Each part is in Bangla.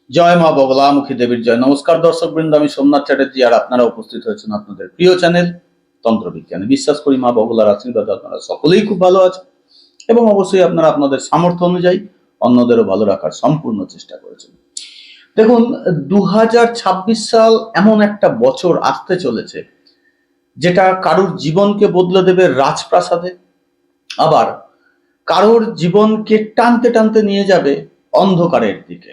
জয় মা বগলামুখী দেবীর জয়। নমস্কার দর্শক বৃন্দ, আমি সোমনাথ চ্যাটার্জি আর আপনারা উপস্থিত হয়েছেন আপনাদের প্রিয় চ্যানেল তন্ত্রবিজ্ঞানে। বিশ্বাস করি মা বগলার আশীর্বাদে আপনারা সকলেই খুব ভালো আছেন এবং অবশ্যই আপনারা আপনাদের সামর্থ্য অনুযায়ী অন্যদেরও ভালো রাখার সম্পূর্ণ চেষ্টা করেছেন। দেখুন, 2026 সাল এমন একটা বছর আসতে চলেছে যেটা কারোর জীবনকে বদলে দেবে রাজপ্রাসাদে, আবার কারোর জীবনকে টানতে টানতে নিয়ে যাবে অন্ধকারের দিকে।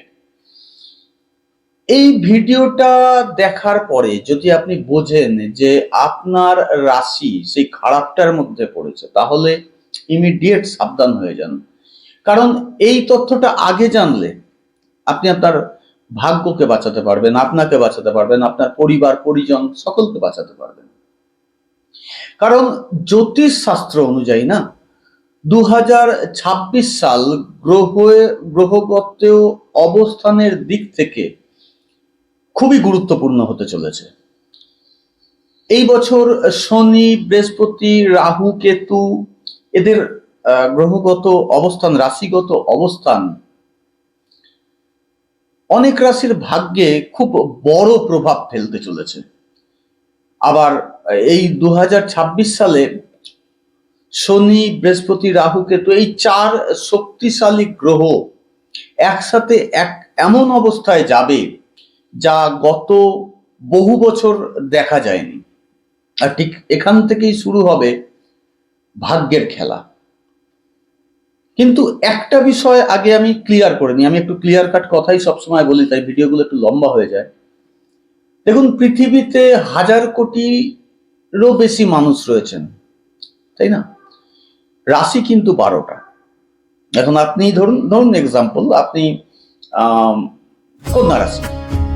এই ভিডিওটা দেখার পরে যদি আপনি বোঝেন যে আপনার রাশি সেই খারাপটার মধ্যে পড়েছে, তাহলে ইমিডিয়েট সাবধান হয়ে যান। কারণ এই তথ্যটা আগে জানলে আপনি আপনার ভাগ্যকে বাঁচাতে পারবেন, আপনাকে বাঁচাতে পারবেন, আপনার পরিবার পরিজন সকলকে বাঁচাতে পারবেন। কারণ জ্যোতিষ শাস্ত্র অনুযায়ী না, 2026 সাল গ্রহগত অবস্থানের দিক থেকে খুবই গুরুত্বপূর্ণ হতে চলেছে। এই বছর শনি, বৃহস্পতি, রাহু, কেতু এদের গ্রহগত অবস্থান, রাশিগত অবস্থান অনেক রাশির ভাগ্যে খুব বড় প্রভাব ফেলতে চলেছে। আবার এই 2026 সালে শনি, বৃহস্পতি, রাহু, কেতু এই চার শক্তিশালী গ্রহ একসাথে এমন অবস্থায় যাবে যা গত বহু বছর দেখা যায়নি। আর ঠিক এখান থেকেই শুরু হবে ভাগ্যের খেলা। কিন্তু একটা বিষয় আগে আমি ক্লিয়ার করে নিই, আমি একটু ক্লিয়ার কাট কথাই সবসময় বলি, তাই ভিডিওগুলো একটু লম্বা হয়ে যায়। দেখুন, পৃথিবীতে 1000 কোটিরও বেশি মানুষ রয়েছেন, তাই না? রাশি কিন্তু 12টা। এখন আপনি ধরুন এক্সাম্পল, আপনি কন্যা রাশি,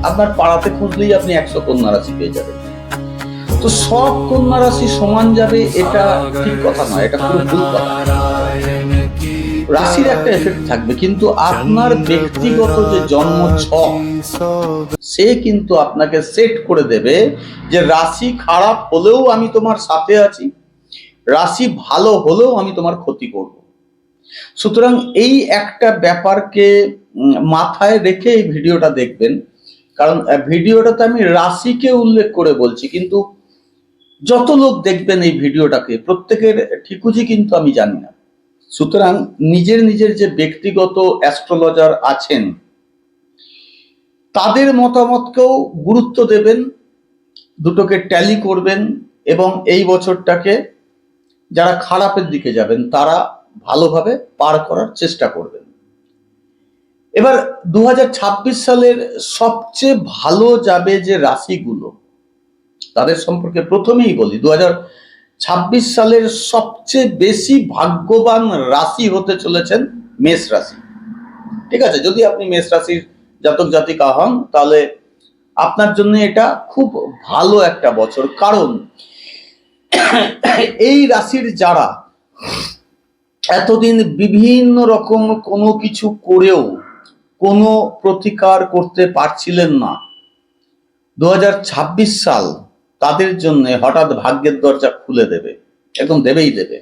আপনার পাড়াতে খুঁজলেই আপনি 100 কন্যা রাশি পেয়ে যাবেন। তো সব কন্যা রাশি সমান যাবে এটা ঠিক কথা নয়, এটা পুরো ভুল কথা। রাশির একটা এফেক্ট থাকবে, কিন্তু আপনার ব্যক্তিগত যে জন্ম ছক সে কিন্তু আপনাকে সেট করে দেবে যে রাশি খারাপ হলেও আমি তোমার সাথে আছি, রাশি ভালো হলেও আমি তোমার ক্ষতি করব। সুতরাং এই একটা ব্যাপারকে মাথায় রেখে এই ভিডিওটা দেখবেন। কারণ ভিডিওটাতে আমি রাশিকে উল্লেখ করে বলছি, কিন্তু যত লোক দেখবেন এই ভিডিওটাকে প্রত্যেকের ঠিকুজি কিন্তু আমি জানি না। সুতরাং নিজের নিজের যে ব্যক্তিগত অ্যাস্ট্রোলজার আছেন তাদের মতামতকেও গুরুত্ব দেবেন, দুটোকে ট্যালি করবেন এবং এই বছরটাকে যারা খারাপের দিকে যাবেন তারা ভালোভাবে পার করার চেষ্টা করবেন। এবার 2026 সালের সবচেয়ে ভালো যাবে যে রাশিগুলো তাদের সম্পর্কে প্রথমেই বলি। 2026 সালের সবচেয়ে বেশি ভাগ্যবান রাশি হতে চলেছেন মেষ রাশি। ঠিক আছে, যদি আপনি মেষ রাশির জাতক জাতিকা হন তাহলে আপনার জন্য এটা খুব ভালো একটা বছর। কারণ এই রাশির যারা এতদিন বিভিন্ন রকম কোনো কিছু করেও কোনো প্রতিকার করতে পারছিলেন না, 2026 সাল তাদের জন্য হঠাৎ ভাগ্যের দরজা খুলে দেবে, একদম দেবেই দেবে।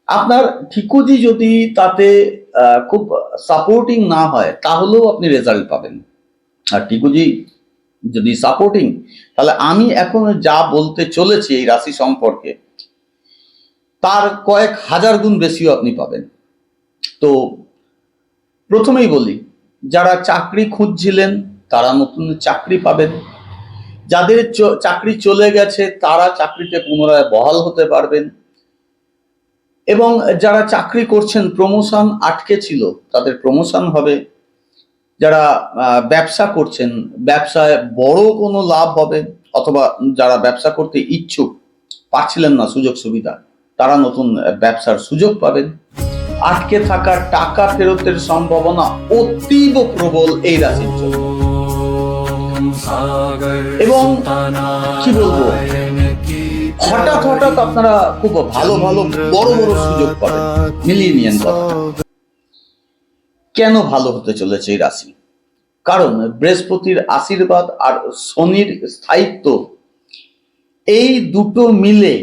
আপনার ঠিকুজি যদি তাতে খুব সাপোর্টিং না হয় তাহলেও আপনি রেজাল্ট পাবেন। আর ঠিকুজি যদি সাপোর্টিং, তাহলে আমি এখন যা বলতে চলেছি এই রাশি সম্পর্কে তার কয়েক হাজার গুণ বেশিও আপনি পাবেন। তো প্রথমেই বলি, যারা চাকরি খুঁজছিলেন তারা নতুন চাকরি পাবেন, যাদের চাকরি চলে গেছে তারা চাকরিতে পুনরায় বহাল হতে পারবেন, এবং যারা চাকরি করছেন প্রমোশন আটকে ছিল তাদের প্রমোশন হবে, যারা ব্যবসা করছেন ব্যবসায় বড় কোনো লাভ হবে, অথবা যারা ব্যবসা করতে ইচ্ছুক পাচ্ছিলেন না সুযোগ সুবিধা তারা নতুন ব্যবসার সুযোগ পাবেন, আটকে থাকা টাকা ফেরতের সম্ভাবনা অতীব প্রবল এই রাশির জন্য। এবং কি বলবো, হঠাৎ হঠাৎ আপনারা খুব ভালো ভালো বড় বড় সুযোগ পাবেন, মিলিয়ে নিয়েন কথা। কেন ভালো হতে চলেছে এই রাশি? কারণ বৃহস্পতির আশীর্বাদ আর শনির স্থায়িত্ব এই দুটো মিলে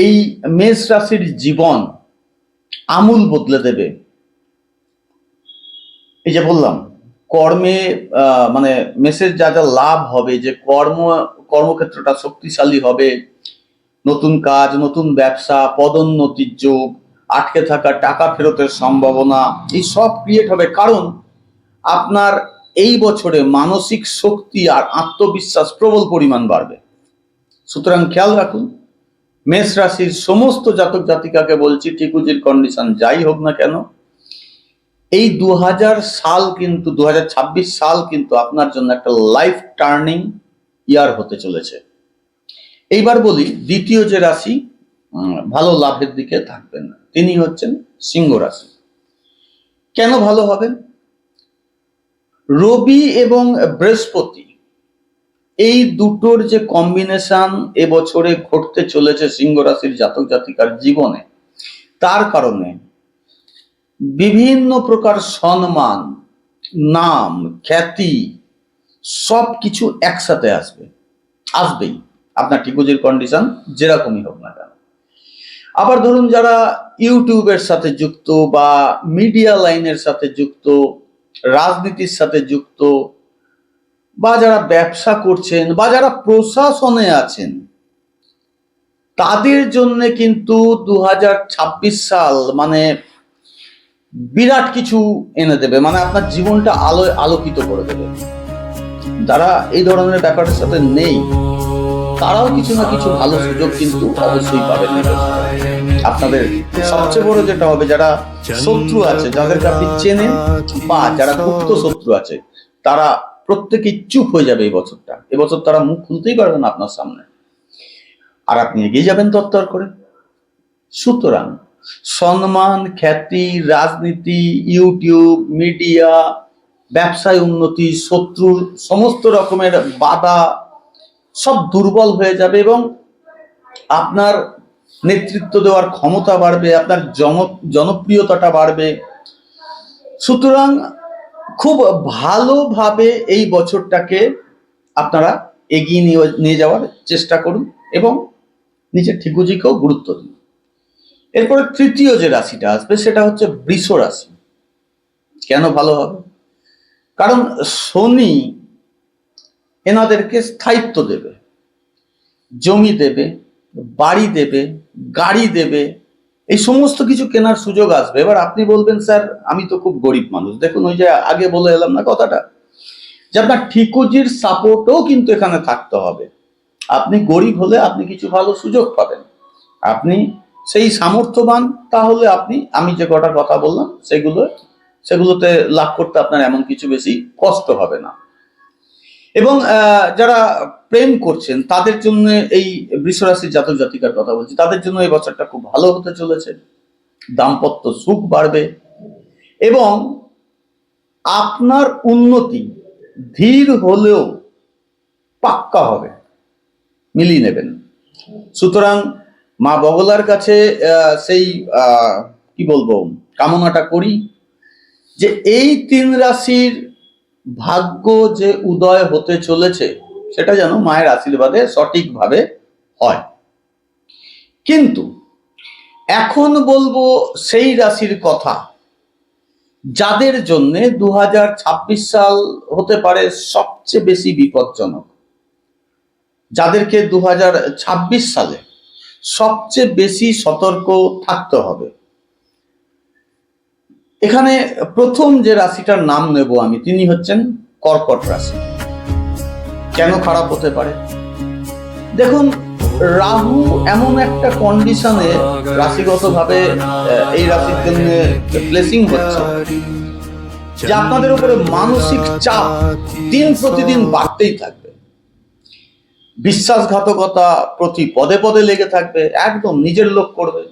এই মেষ রাশির জীবন আমূল বদলে দেবে। এই যে বললাম কর্মে মানে মেসের যা যা লাভ হবে, যে কর্মক্ষেত্রটা শক্তিশালী হবে, নতুন কাজ, নতুন ব্যবসা, পদোন্নতির যোগ, আটকে থাকা টাকা ফেরতের সম্ভাবনা, এই সব ক্রিয়েট হবে। কারণ আপনার এই বছরে মানসিক শক্তি আর আত্মবিশ্বাস প্রবল পরিমাণ বাড়বে। সুতরাং খেয়াল রাখুন, মেষ রাশির সমস্ত জাতক জাতিকাকে বলছি, টিকুজির কন্ডিশন যাই হোক না কেন, এই 2026 সাল কিন্তু আপনার জন্য একটা লাইফ টার্নিং ইয়ার হতে চলেছে। এইবার বলি দ্বিতীয় যে রাশি ভালো লাভের দিকে থাকবেন, তিনি হচ্ছেন সিংহ রাশি। কেন ভালো হবেন? রবি এবং বৃহস্পতি, এই দুটোর যে কম্বিনেশন এবছরে ঘটতে চলেছে সিংহ রাশির জাতক জাতিকার জীবনে, তার কারণে বিভিন্ন প্রকার সম্মান, নাম, খ্যাতি সবকিছু একসাথে আসবেই আপনার টিকুজির কন্ডিশন যেরকমই হোক না কেন। আবার ধরুন যারা ইউটিউবের সাথে যুক্ত বা মিডিয়া লাইনের সাথে যুক্ত, রাজনীতির সাথে যুক্ত, বা যারা ব্যবসা করছেন বা যারা প্রশাসনে আছেন, তাদের জন্য কিন্তু 2026 সাল মানে বিরাট কিছু এনে দেবে, মানে আপনার জীবনটা আলোয় আলোকিত করে দেবে। যারা এই ধরনের ব্যাপারের সাথে নেই, তারাও কিছু না কিছু ভালো সুযোগ কিন্তু অবশ্যই পাবেন। আপনাদের সবচেয়ে বড় যেটা হবে, যারা শত্রু আছে, যাদেরকে আপনি চেনেন বা যারা গুপ্ত শত্রু আছে, তারা প্রত্যেকেই চুপ হয়ে যাবে এবছর তারা মুখ খুলতেই পারবে না আপনার সামনে, আর আপনি এগিয়ে যাবেন তরতর করে। সুতরাং সম্মান, খ্যাতি, রাজনীতি, ইউটিউব, মিডিয়া, ব্যবসায় উন্নতি, শত্রুর সমস্ত রকমের বাধা সব দুর্বল হয়ে যাবে এবং আপনার নেতৃত্ব দেওয়ার ক্ষমতা বাড়বে, আপনার জনপ্রিয়তাটা বাড়বে। সুতরাং খুব ভালোভাবে এই বছরটাকে আপনারা এগিয়ে নিয়ে যাওয়ার চেষ্টা করুন এবং নিজের ঠিকুজিকেও গুরুত্ব দিন। এরপরে তৃতীয় যে রাশিটা আসবে সেটা হচ্ছে বৃষ রাশি। কেন ভালো হবে? কারণ শনি এনাদেরকে স্থায়িত্ব দেবে, জমি দেবে, বাড়ি দেবে, গাড়ি দেবে, এই সমস্ত কিছু কেনার সুযোগ আসবে। এবার আপনি বলবেন, স্যার আমি তো খুব গরিব মানুষ। দেখুন, ওই যে আগে বলে এলাম না কথাটা, যে আপনার ঠিকুজির সাপোর্টও কিন্তু এখানে থাকতে হবে। আপনি গরিব হলে আপনি কিছু ভালো সুযোগ পাবেন, আপনি সেই সামর্থ্যবান, তাহলে আমি যে কটা কথা বললাম সেগুলোতে লাভ করতে আপনার এমন কিছু বেশি কষ্ট হবে না। এবং যারা প্রেম করছেন তাদের জন্য, এই বৃষ রাশির জাতক জাতিকার কথা বলছি, তাদের জন্য এই বছরটা খুব ভালো হতে চলেছে। দাম্পত্য সুখ বাড়বে এবং আপনার উন্নতি ধীর হলেও পাক্কা হবে, মিলিয়ে নেবেন। সুতরাং মা বগলার কাছে সেই কি বলবো, কামনাটা করি যে এই 3 রাশির ভাগ্য যে উদয় হতে চলেছে সেটা যেন মায়ের আশীর্বাদে সঠিকভাবে হয়। কিন্তু এখন বলবো সেই রাশির কথা যাদের জন্য 2026 সাল হতে পারে সবচেয়ে বেশি বিপজ্জনক, যাদেরকে 2026 সালে সবচেয়ে বেশি সতর্ক থাকতে হবে। এখানে প্রথম যে রাশিটার নাম নেব আমি, তিনি হচ্ছেন কর্কট রাশি। কেন খারাপ হতে পারে? দেখুন, রাহু এমন একটা কন্ডিশনে রাশিগতভাবে এই রাশির জন্য ব্লেসিং হচ্ছে যে আপনাদের উপরে মানসিক চাপ দিন প্রতিদিন বাড়তেই থাকবে, বিশ্বাসঘাতকতা প্রতি পদে পদে লেগে থাকবে, একদম নিজের লোক করবে।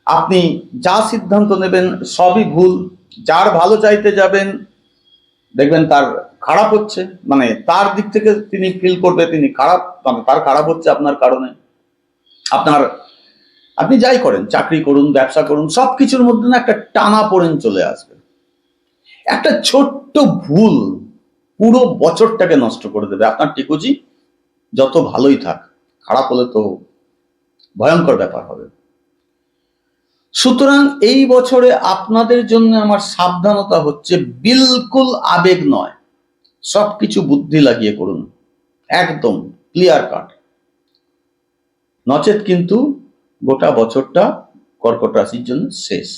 আপনি যা সিদ্ধান্ত নেবেন সবই ভুল, যার ভালো চাইতে যাবেন দেখবেন তার খারাপ হচ্ছে, মানে তার দিক থেকে তিনি ফিল করবে তিনি খারাপ, মানে তার খারাপ হচ্ছে আপনার কারণে। আপনি যাই করেন, চাকরি করুন, ব্যবসা করুন, সবকিছুর মধ্যে না একটা টানাপোড়েন চলে আসবে। একটা ছোট্ট ভুল পুরো বছরটাকে নষ্ট করে দেবে। আপনার টিকুজি যত ভালোই থাক, খারাপ হলে তো ভয়ঙ্কর ব্যাপার হবে। সুতরাং এই বছরে আপনাদের জন্য আমার সাবধানতা হচ্ছে, বিলকুল আবেগ নয়, সবকিছু বুদ্ধি লাগিয়ে করুন, একদম ক্লিয়ার কাট, নচেত কিন্তু গোটা বছরটা কর্কট রাশির জন্য শেষ।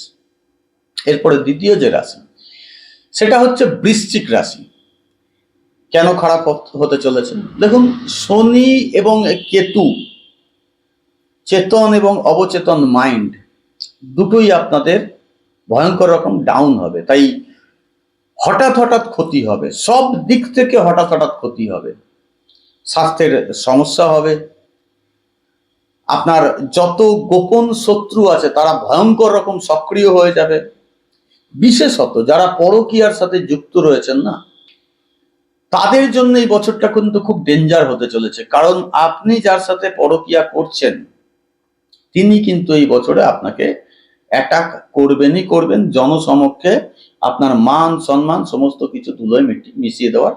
এরপরে দ্বিতীয় যে রাশি, সেটা হচ্ছে বৃশ্চিক রাশি। কেন খারাপ হতে চলেছে? দেখুন, শনি এবং কেতু, চেতন এবং অবচেতন মাইন্ড দুটোই আপনাদের ভয়ঙ্কর রকম ডাউন হবে। তাই হঠাৎ হঠাৎ ক্ষতি হবে, সব দিক থেকে হঠাৎ হঠাৎ ক্ষতি হবে। স্বাস্থ্যের সমস্যা হবে, আপনার যত গোপন শত্রু আছে তারা ভয়ঙ্কর রকম সক্রিয় হয়ে যাবে। বিশেষত যারা পরকীয়ার সাথে যুক্ত রয়েছেন না, তাদের জন্য এই বছরটা কিন্তু খুব ডেঞ্জার হতে চলেছে। কারণ আপনি যার সাথে পরকীয়া করছেন তিনি কিন্তু এই বছরে আপনাকে অ্যাটাক করবেনই করবেন, জনসমক্ষে আপনার মান সম্মান সমস্ত কিছু ধুলোয় মিশিয়ে দেওয়ার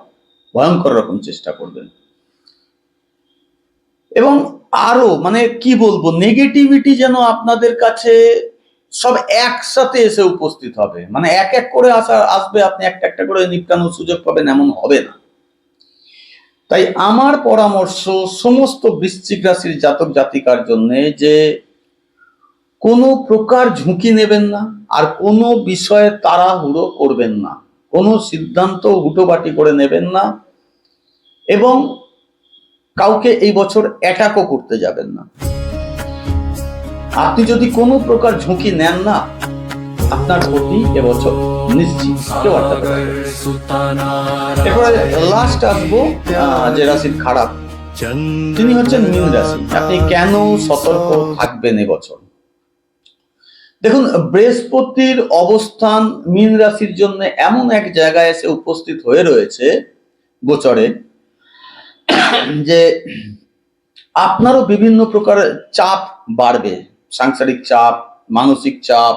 ভয়ঙ্কর রকম চেষ্টা করবেন। এবং আরো মানে কি বলবো, নেগেটিভিটি যেন আপনাদের কাছে সব একসাথে এসে উপস্থিত হবে, মানে এক এক করে আসবে, আপনি একটা একটা করে নিপটানোর সুযোগ পাবেন, এমন হবে না। তাই আমার পরামর্শ সমস্ত বৃশ্চিক রাশির জাতক জাতিকার জন্য যে কোনো প্রকার ঝুঁকি নেবেন না, আর কোনো বিষয়ে তাড়াহুড়ো করবেন না, কোনো সিদ্ধান্ত হুটোবাটি করে নেবেন না, এবং কাউকে এই বছর অ্যাটাকও করতে যাবেন না। আপনি যদি কোনো প্রকার ঝুঁকি নেন না, আপনার ক্ষতি এবছর নিশ্চিত, কেউ আটকাতে পারবে না। এরপরে লাস্ট আসবো যে রাশির খারাপ, তিনি হচ্ছেন মীন রাশি। আপনি কেন সতর্ক থাকবেন এবছর? দেখুন, বৃহস্পতির অবস্থান মীন রাশির জন্য এমন এক জায়গায় এসে উপস্থিত হয়ে রয়েছে গোচরে, যে আপনারও বিভিন্ন প্রকার চাপ বাড়বে, সাংসারিক চাপ, মানসিক চাপ,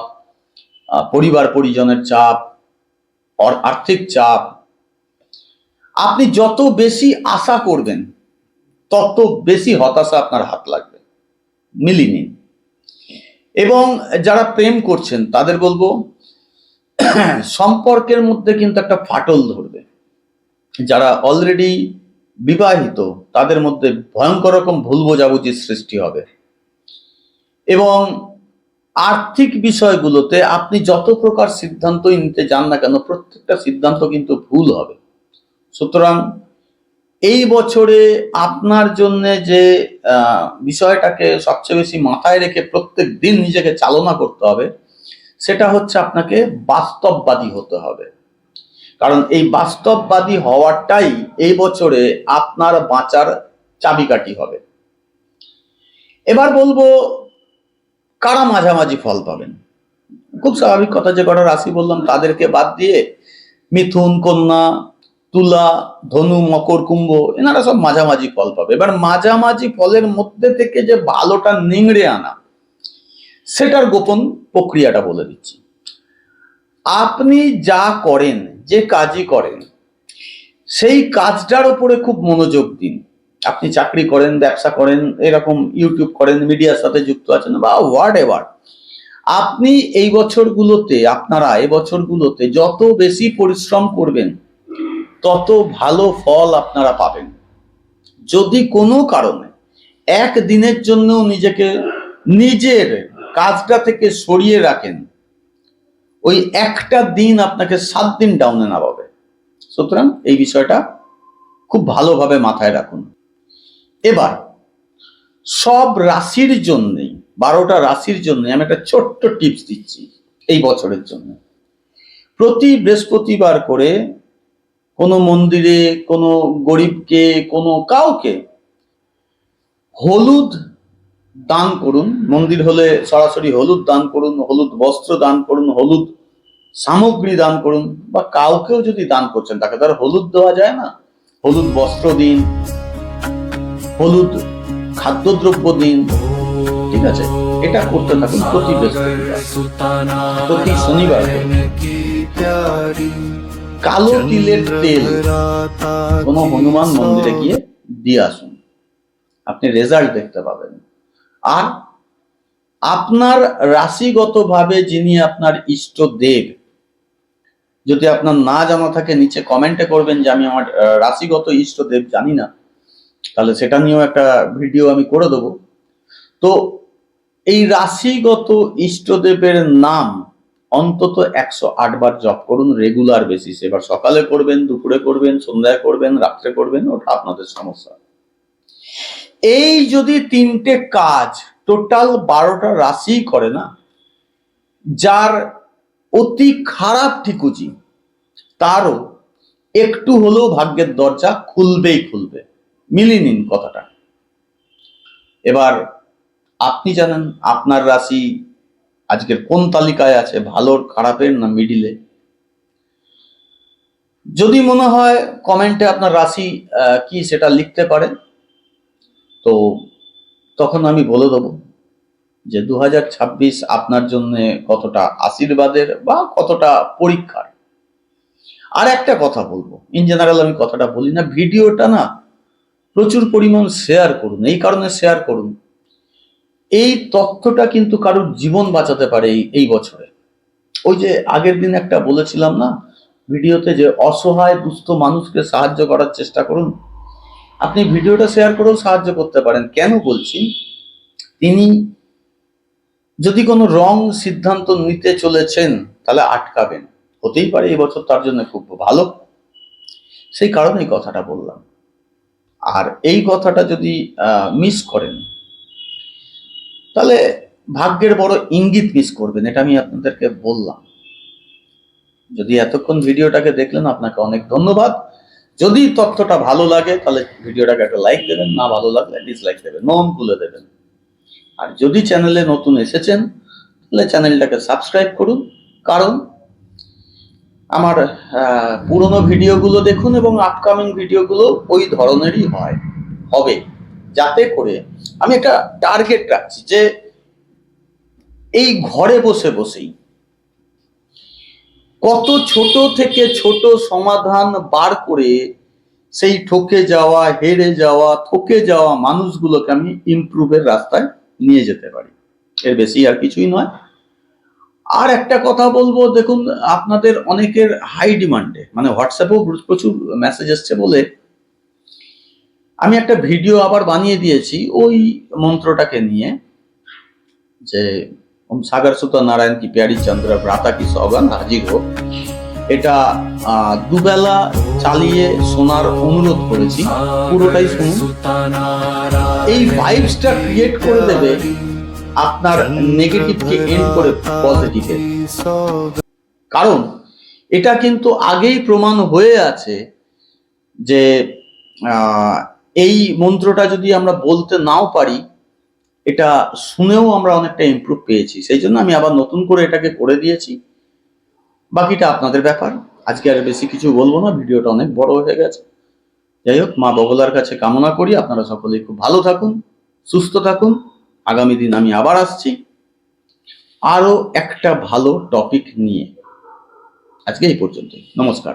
পরিবার পরিজনের চাপ, আর্থিক চাপ। আপনি যত বেশি আশা করবেন তত বেশি হতাশা আপনার হাত লাগবে, মিলিয়ে নিন। এবং যারা প্রেম করছেন তাদের বলবো, সম্পর্কের মধ্যে কিন্তু একটা ফাটল ধরবে। যারা অলরেডি বিবাহিত তাদের মধ্যে ভয়ঙ্কর রকম ভুল বোঝাবুঝির সৃষ্টি হবে। এবং আর্থিক বিষয়গুলোতে আপনি যত প্রকার সিদ্ধান্তই নিতে যান না কেন, প্রত্যেকটা সিদ্ধান্ত কিন্তু ভুল হবে। সুতরাং এই বছরে আপনার জন্য যে বিষয়টাকে সবচেয়ে বেশি মাথায় রেখে প্রত্যেক দিন নিজেকে চালনা করতে হবে, সেটা হচ্ছে আপনাকে বাস্তববাদী হতে হবে। কারণ এই বাস্তববাদী হওয়াটাই এই বছরে আপনার বাঁচার চাবিকাঠি হবে। এবার বলবো কারা মাঝামাঝি ফল পাবেন। খুব স্বাভাবিক কথা, যে কটা রাশি বললাম তাদেরকে বাদ দিয়ে মিথুন, কন্যা, তুলা, ধনু, মকর, কুম্ভ, এনারা সব মাঝামাঝি ফল পাবে। এবার মাঝামাঝি ফলের মধ্যে থেকে যে ভালোটা নিংড়ে আনা, সেটার গোপন প্রক্রিয়াটা বলে দিচ্ছি। আপনি যা করেন, যে কাজই করেন, সেই কাজটার উপরে খুব মনোযোগ দিন। আপনি চাকরি করেন, ব্যবসা করেন, এরকম ইউটিউব করেন, মিডিয়ার সাথে যুক্ত আছেন বা হোয়াট এভার, আপনি এই বছরগুলোতে, আপনারা এই বছরগুলোতে যত বেশি পরিশ্রম করবেন তত ভালো ফল আপনারা পাবেন। যদি কোনো কারণে একদিনের জন্য নিজেকে নিজের কাজটা থেকে সরিয়ে রাখেন, ওই একটা দিন আপনাকে 7 দিন ডাউনে নামাবে। সুতরাং এই বিষয়টা খুব ভালোভাবে মাথায় রাখুন। এবার সব রাশির জন্যই, 12টা রাশির জন্য আমি একটা ছোট্ট টিপস দিচ্ছি এই বছরের জন্য। প্রতি বৃহস্পতিবার করে কোনো মন্দিরে, কোনো গরিবকে, কোনো কাউকে হলুদ দান করুন। মন্দির হলে সরাসরি হলুদ দান করুন, হলুদ বস্ত্র দান করুন, হলুদ সামগ্রী দান করুন, বা কাউকেও যদি দান করছেন তাকে তার হলুদ দেওয়া যায় না, হলুদ বস্ত্র দিন, হলুদ খাদ্যদ্রব্য দিন, ঠিক আছে? এটা করতে থাকুন প্রতি বৃহস্পতিবার, প্রতি শনিবার। কালো তিলের তেল কোনো হনুমান মন্দিরে গিয়ে দিয়ে আসুন, আপনি রেজাল্ট দেখতে পাবেন। আর আপনার রাশিগতভাবে যিনি আপনার ইষ্টদেব, যদি আপনার না জানা থাকে নিচে কমেন্টে করবেন যে আমি আমার রাশিগত ইষ্টদেব জানি না, তাহলে সেটা নিয়েও একটা ভিডিও আমি করে দেবো। তো এই রাশিগত ইষ্টদেবের নাম অন্তত 108 বার জপ করুন রেগুলার বেসিসে। এবার সকালে করবেন, দুপুরে করবেন, সন্ধ্যায় করবেন, রাত্রে করবেন, ওটা আপনাদের সমস্যা। এই যদি 3টে কাজ টোটাল 12টা রাশি করে না, যার অতি খারাপ ঠিকুজি তারও একটু হলেও ভাগ্যের দরজা খুলবেই খুলবে। মিলিয়ে নিন কথাটা। এবার আপনি জানেন আপনার রাশি আজকের কোন তালিকায় আছে, ভালোর খারাপের না মিডিলে। যদি মনে হয় কমেন্টে আপনার রাশি কি সেটা লিখতে পারেন, তো তখন আমি বলে দেবো যে 2026 আপনার জন্য কতটা আশীর্বাদের বা কতটা পরীক্ষার। আর একটা কথা বলবো, ইন জেনারেল আমি কথাটা বলি না, ভিডিওটা না প্রচুর পরিমাণ শেয়ার করুন। এই কারণে শেয়ার করুন, এই তথ্যটা কিন্তু কারোর জীবন বাঁচাতে পারে এই বছরে। ওই যে আগের দিন একটা বলেছিলাম না ভিডিওতে, যে অসহায় দুস্থ মানুষকে সাহায্য করার চেষ্টা করুন। আপনি ভিডিওটা শেয়ার করেও সাহায্য করতে পারেন। কেন বলছি, তিনি যদি কোনো রং সিদ্ধান্ত নিতে চলেছেন তাহলে আটকাবেন, হতেই পারে এবছর তার জন্য খুব ভালো, সেই কারণে এই কথাটা বললাম। আর এই কথাটা যদি মিস করেন তাহলে ভাগ্যের বড় ইঙ্গিত মিস করবেন, এটা আমি আপনাদেরকে বললাম। যদি এতক্ষণ ভিডিওটাকে দেখলেন আপনাকে অনেক ধন্যবাদ। যদি তথ্যটা ভালো লাগে তাহলে ভিডিওটাকে একটা লাইক দেবেন, না ভালো লাগলে ডিসলাইক দেবেন, মন খুলে দেবেন। আর যদি চ্যানেলে নতুন এসেছেন তাহলে চ্যানেলটাকে সাবস্ক্রাইব করুন, কারণ আমার পুরনো ভিডিওগুলো দেখুন এবং আপকামিং ভিডিওগুলো ওই ধরনেরই হবে, যাতে করে আমি একটা টার্গেট রাখছি যে এই ঘরে বসে বসেই কত ছোট থেকে ছোট সমাধান বার করে সেই ঠকে যাওয়া, হেরে যাওয়া, থকে যাওয়া মানুষগুলোকে আমি ইমপ্রুভের রাস্তায় নিয়ে যেতে পারি। এর বেশি আর কিছুই নয়। আর একটা কথা বলবো, দেখুন আপনাদের অনেকের হাই ডিমান্ডে, মানে হোয়াটসঅ্যাপেও প্রচুর মেসেজ এসছে বলে আমি একটা ভিডিও আবার বানিয়ে দিয়েছি ওই মন্ত্রটাকে নিয়ে, যে ওম সাগর সুতা নারায়ণ কি প্যারি চন্দ্র ভ্রাতা কি সৌগান হাজির হোক। এটা দুবেলা চালিয়ে শোনার অনুরোধ করেছি, পুরোটাই শুনুন। এই ভাইবসটা ক্রিয়েট করে দেবে আপনার নেগেটিভকে এন্ড করে পজিটিভে। কারণ এটা কিন্তু আগেই প্রমাণ হয়ে আছে যে এই মন্ত্রটা যদি আমরা বলতে নাও পারি, এটা শুনেও আমরা অনেকটা ইমপ্রুভ পেয়েছি। সেই জন্য আমি আবার নতুন করে এটাকে করে দিয়েছি। বাকিটা আপনাদের ব্যাপার, আজকে আর বেশি কিছু বলবো না, ভিডিওটা অনেক বড় হয়ে গেছে। যাই হোক, মা বগলার কাছে কামনা করি আপনারা সকলেই খুব ভালো থাকুন, সুস্থ থাকুন। আগামী দিন আমি আবার আসছি আরো একটা ভালো টপিক নিয়ে। আজকে এই পর্যন্তই, নমস্কার।